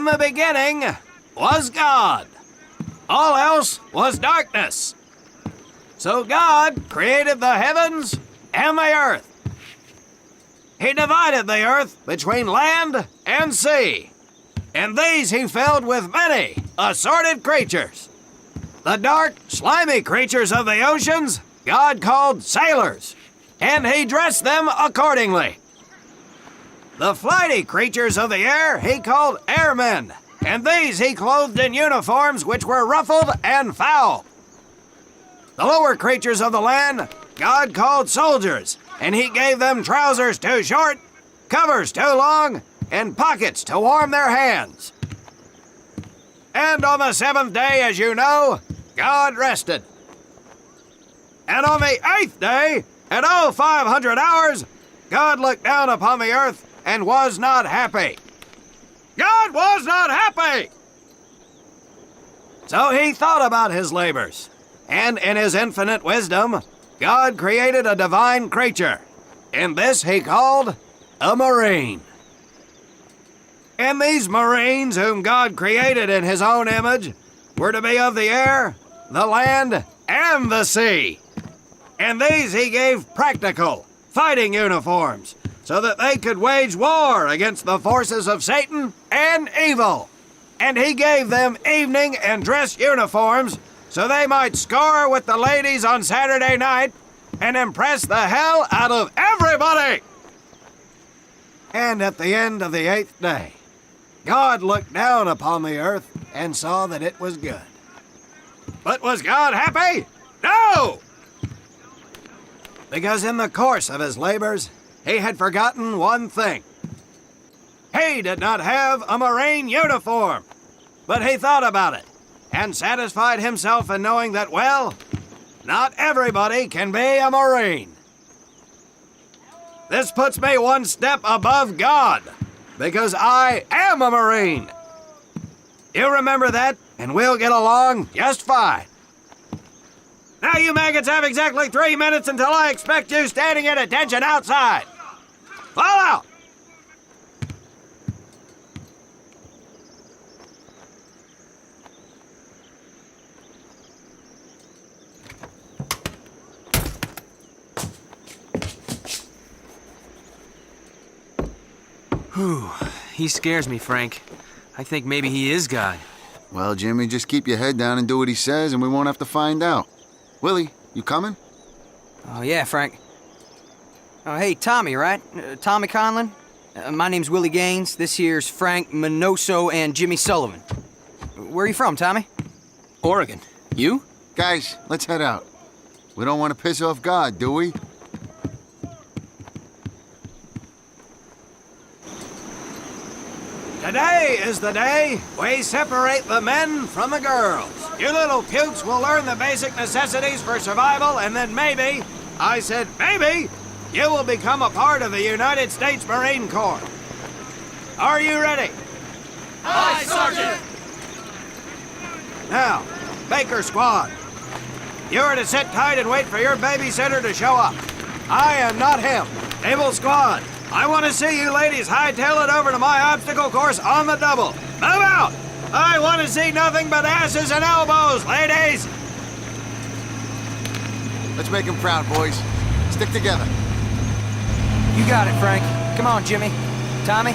the beginning was God. All else was darkness. So God created the heavens and the earth. He divided the earth between land and sea, and these he filled with many assorted creatures. The dark, slimy creatures of the oceans God called sailors, and he dressed them accordingly. The flighty creatures of the air he called airmen, and these he clothed in uniforms which were ruffled and foul. The lower creatures of the land God called soldiers, and he gave them trousers too short, covers too long, and pockets to warm their hands. And on the seventh day, as you know, God rested. And on the eighth day, at 0500 hours, God looked down upon the earth and was not happy. God was not happy! So he thought about his labors, and in his infinite wisdom, God created a divine creature, and this he called a marine. And these marines, whom God created in his own image, were to be of the air, the land, and the sea. And these he gave practical, fighting uniforms, so that they could wage war against the forces of Satan and evil. And he gave them evening and dress uniforms, so they might score with the ladies on Saturday night and impress the hell out of everybody. And at the end of the eighth day, God looked down upon the earth and saw that it was good. But was God happy? No! Because in the course of his labors, he had forgotten one thing. He did not have a marine uniform, but he thought about it and satisfied himself in knowing that, well, not everybody can be a marine. This puts me one step above God, because I am a marine. You remember that, and we'll get along just fine. Now you maggots have exactly 3 minutes until I expect you standing at attention outside. Fall out! Whew, he scares me, Frank. I think maybe he is God. Well, Jimmy, just keep your head down and do what he says, and we won't have to find out. Willie, you coming? Oh, yeah, Frank. Oh, hey, Tommy, right? Tommy Conlon? My name's Willie Gaines. This here's Frank Minoso and Jimmy Sullivan. Where are you from, Tommy? Oregon. You? Guys, let's head out. We don't want to piss off God, do we? Today is the day we separate the men from the girls. You little pukes will learn the basic necessities for survival, and then maybe, I said maybe, you will become a part of the United States Marine Corps. Are you ready? Aye, Sergeant! Now, Baker Squad, you are to sit tight and wait for your babysitter to show up. I am not him. Able Squad, I want to see you ladies hightail it over to my obstacle course on the double. Move out! I want to see nothing but asses and elbows, ladies! Let's make him proud, boys. Stick together. You got it, Frank. Come on, Jimmy. Tommy?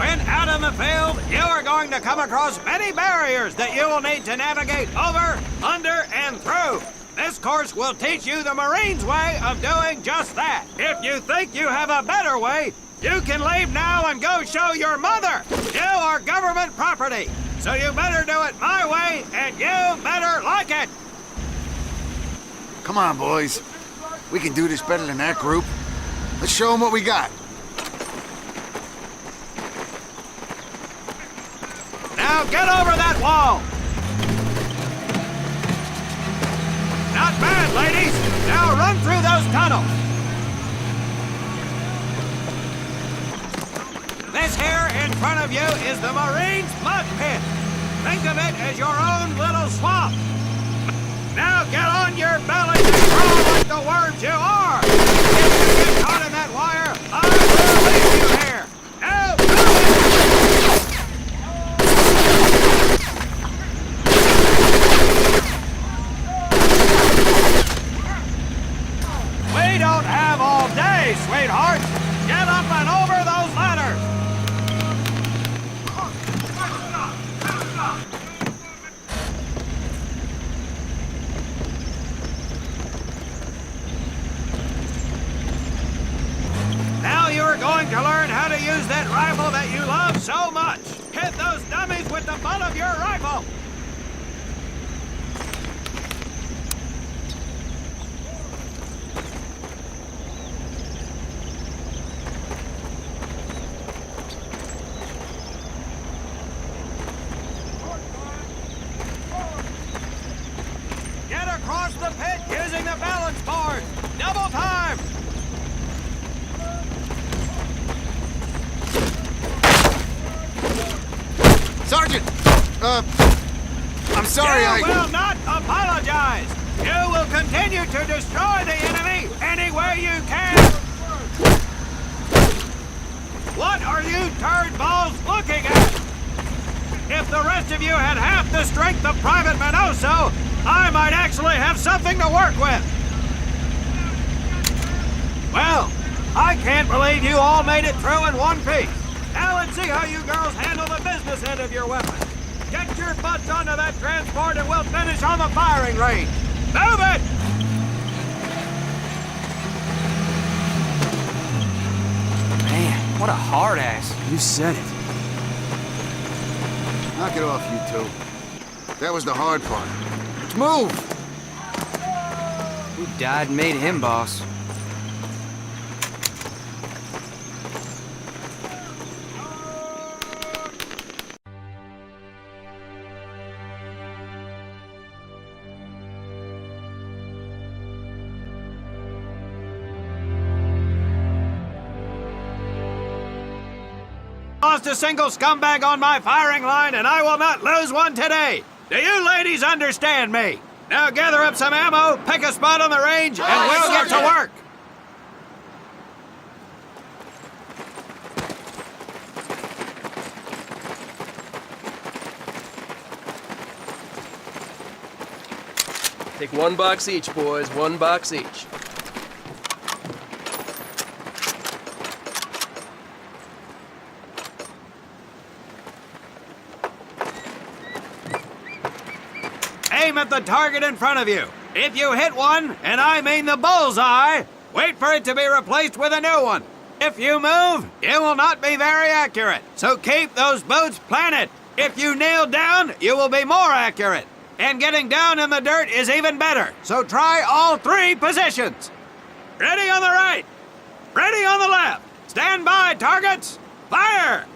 When out in the field, you are going to come across many barriers that you will need to navigate over, under, and through. This course will teach you the Marines' way of doing just that. If you think you have a better way, you can leave now and go show your mother. You are government property, So you better do it my way, and you better like it! Come on, boys. We can do this better than that group. Let's show them what we got. Now get over that wall! Not bad, ladies! Now run through those tunnels! This here in front of you is the Marine's mud pit. Think of it as your own little swamp. Now get on your belly and crawl like the worms you are! If you get caught in that wire, I will leave you here! Now, we don't have all day, sweetheart! Get up and over those ladders! Now you're going to learn how to use that rifle that you love so much. Hit those dummies with the butt of your rifle. Get across the pit using the balance board. Double time. Sergeant! I'm sorry, You will not apologize! You will continue to destroy the enemy any way you can! What are you turd balls looking at? If the rest of you had half the strength of Private Minoso, I might actually have something to work with! Well, I can't believe you all made it through in one piece. Now let's see how you girls handle the business end of your weapon. Get your butts onto that transport and we'll finish on the firing range. Move it! Man, what a hard ass. You said it. Knock it off, you two. That was the hard part. Let's move! Who died and made him boss? Lost a single scumbag on my firing line, and I will not lose one today. Do you ladies understand me? Now gather up some ammo, pick a spot on the range, and we'll get to work. Take 1 box each, boys. 1 box each. Aim at the target in front of you. If you hit one, and I mean the bullseye, wait for it to be replaced with a new one. If you move, it will not be very accurate. So keep those boots planted. If you nail down, you will be more accurate. And getting down in the dirt is even better. So try all 3 positions. Ready on the right. Ready on the left. Stand by, targets. Fire!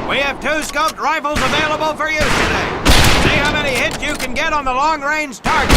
We have 2 scoped rifles available for use today. See how many hits you can get on the long-range target.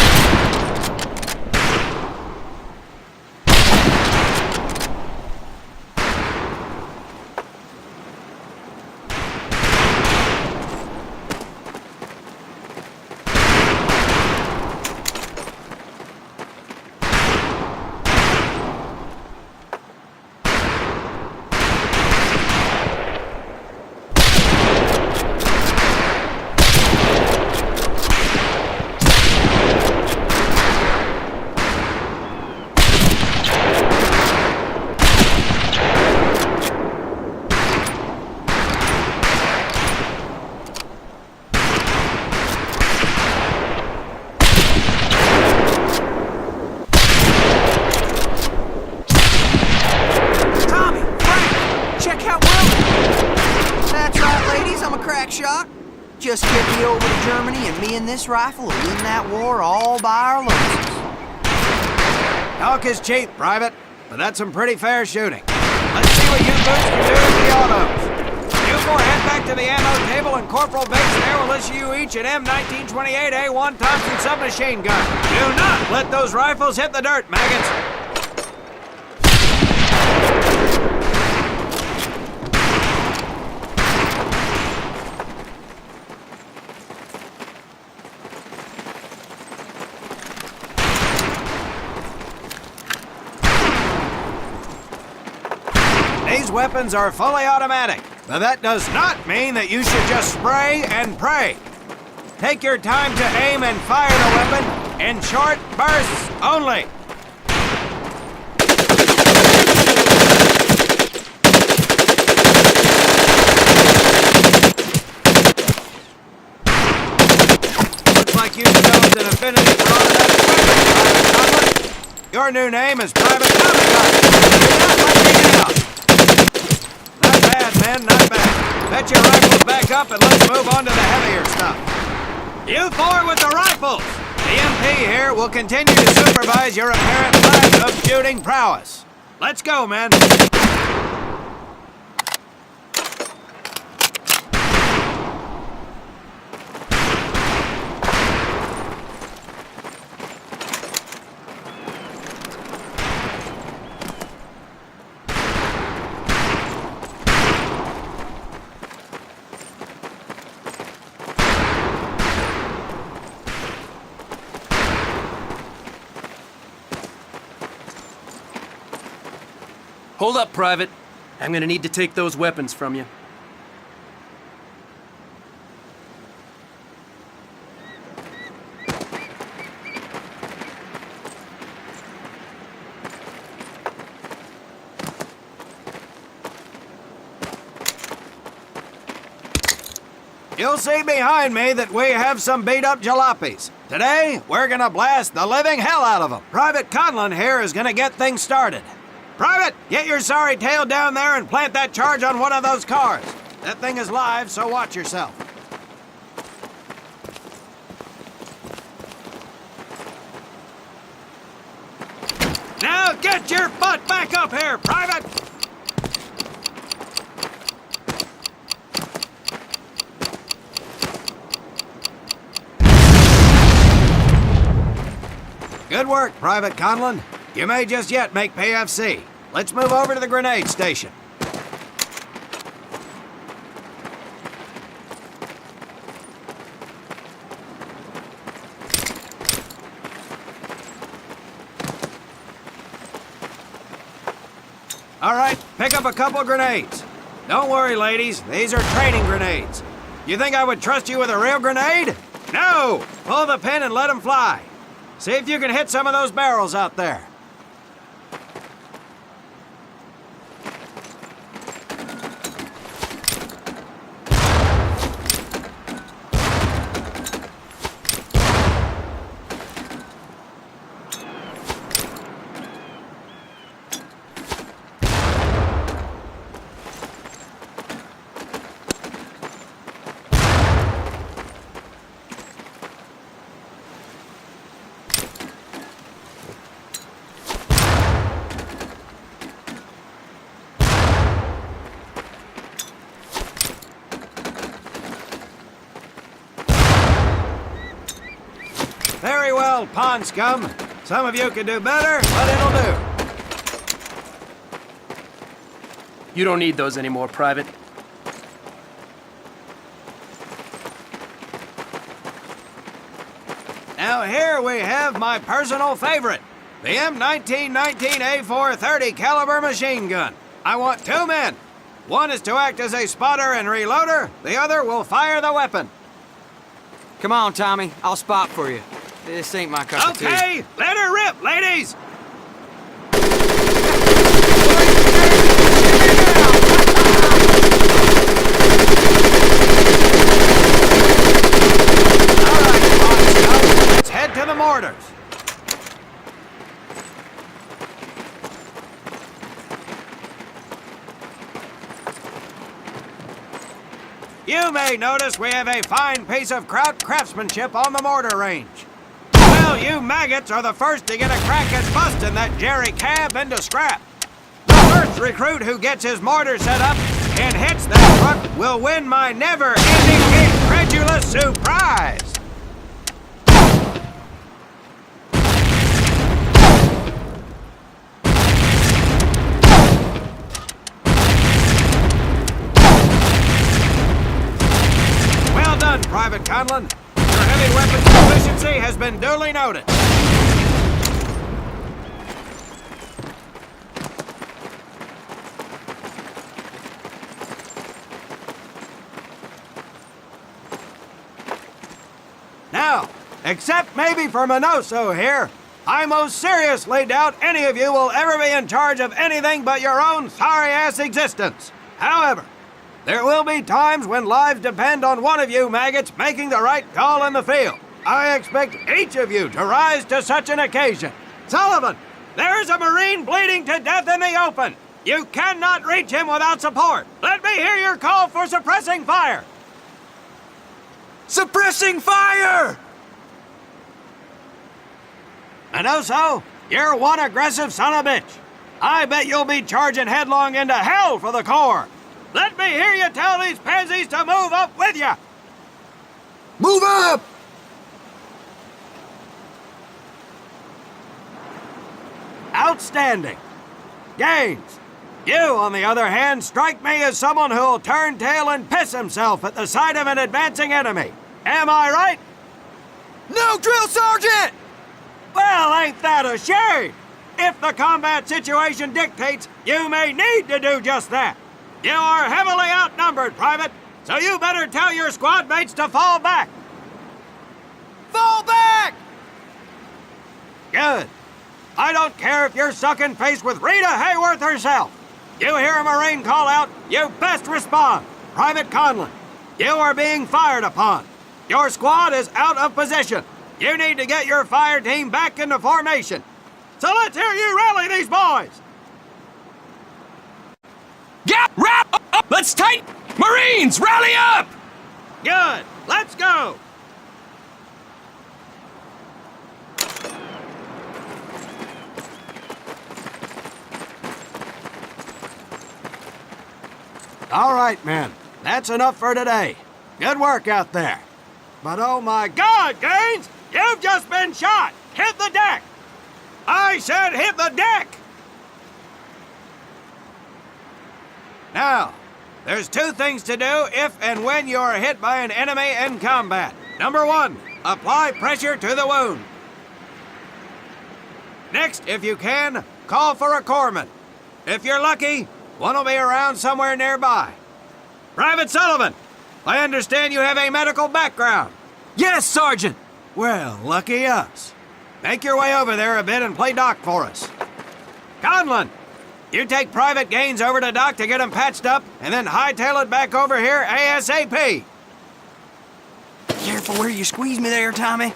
shot. Just get me over to Germany and me and this rifle will win that war all by our lonesome. Talk is cheap, Private, but that's some pretty fair shooting. Let's see what you boots can do with the autos. You four head back to the ammo table and Corporal Bates there will issue you each an M1928A1 Thompson submachine gun. Do not let those rifles hit the dirt, maggots. These weapons are fully automatic, but that does not mean that you should just spray and pray. Take your time to aim and fire the weapon in short bursts only. Looks like you developed an affinity for automatic weapons, Private Conlon. Your new name is Private Tommy Gun. You're not letting it out. Not bad, men, not bad. Fetch your rifles back up and let's move on to the heavier stuff. You four with the rifles! The MP here will continue to supervise your apparent lack of shooting prowess. Let's go, men. Hold up, Private. I'm gonna need to take those weapons from you. You'll see behind me that we have some beat-up jalopies. Today, we're gonna blast the living hell out of them. Private Conlon here is gonna get things started. Private, get your sorry tail down there and plant that charge on one of those cars. That thing is live, so watch yourself. Now get your butt back up here, Private! Good work, Private Conlon. You may just yet make PFC. Let's move over to the grenade station. All right, pick up a couple grenades. Don't worry, ladies. These are training grenades. You think I would trust you with a real grenade? No! Pull the pin and let them fly. See if you can hit some of those barrels out there. Very well, pond scum. Some of you can do better, but it'll do. You don't need those anymore, Private. Now here we have my personal favorite, the M1919A4 30 caliber machine gun. I want two men. One is to act as a spotter and reloader. The other will fire the weapon. Come on, Tommy. I'll spot for you. This ain't my cup of tea. Okay, let her rip, ladies! All right, boys, let's head to the mortars. You may notice we have a fine piece of kraut craftsmanship on the mortar range. Well, you maggots are the first to get a crack at busting that jerry cab into scrap. The first recruit who gets his mortar set up and hits that truck will win my never-ending incredulous surprise. Well done, Private Conlon. Your heavy weapons proficiency has been duly noted. Now, except maybe for Minoso here, I most seriously doubt any of you will ever be in charge of anything but your own sorry-ass existence. However, there will be times when lives depend on one of you maggots making the right call in the field. I expect each of you to rise to such an occasion. Sullivan, there's a Marine bleeding to death in the open. You cannot reach him without support. Let me hear your call for suppressing fire. Suppressing fire! Minoso, you're one aggressive son of a bitch. I bet you'll be charging headlong into hell for the Corps. Let me hear you tell these pansies to move up with you. Move up! Outstanding. Gaines, you, on the other hand, strike me as someone who'll turn tail and piss himself at the sight of an advancing enemy. Am I right? No, Drill Sergeant! Well, ain't that a shame? If the combat situation dictates, you may need to do just that. You are heavily outnumbered, Private, so you better tell your squad mates to fall back. Fall back! Good. I don't care if you're sucking face with Rita Hayworth herself. You hear a Marine call out, you best respond. Private Conlon, you are being fired upon. Your squad is out of position. You need to get your fire team back into formation. So let's hear you rally these boys. Get wrap up! Let's tight! Marines, rally up! Good. Let's go. All right, men. That's enough for today. Good work out there. But oh my God, Gaines! You've just been shot! Hit the deck! I said hit the deck! Now, there's two things to do if and when you are hit by an enemy in combat. Number one, apply pressure to the wound. Next, if you can, call for a corpsman. If you're lucky, one will be around somewhere nearby. Private Sullivan, I understand you have a medical background. Yes, Sergeant! Well, lucky us. Make your way over there a bit and play doc for us. Conlon, you take Private Gaines over to doc to get him patched up, and then hightail it back over here ASAP. Careful where you squeeze me there, Tommy.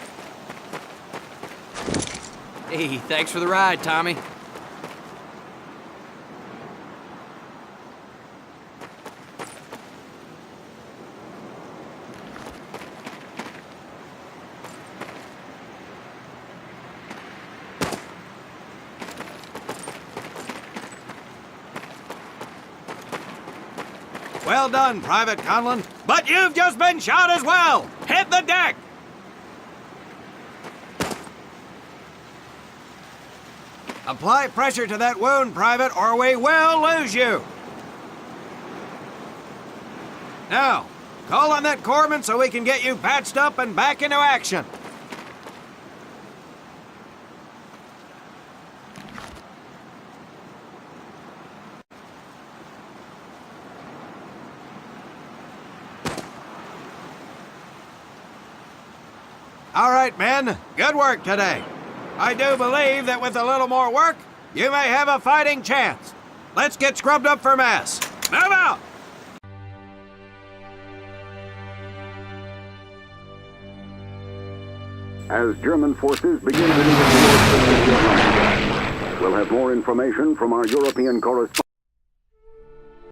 Hey, thanks for the ride, Tommy. Well done, Private Conlon. But you've just been shot as well. Hit the deck. Apply pressure to that wound, Private, or we will lose you. Now, call on that corpsman so we can get you patched up and back into action. All right, men. Good work today. I do believe that with a little more work, you may have a fighting chance. Let's get scrubbed up for mass. Move out! As German forces begin to move towards the city of Leningrad, we'll have more information from our European correspondent.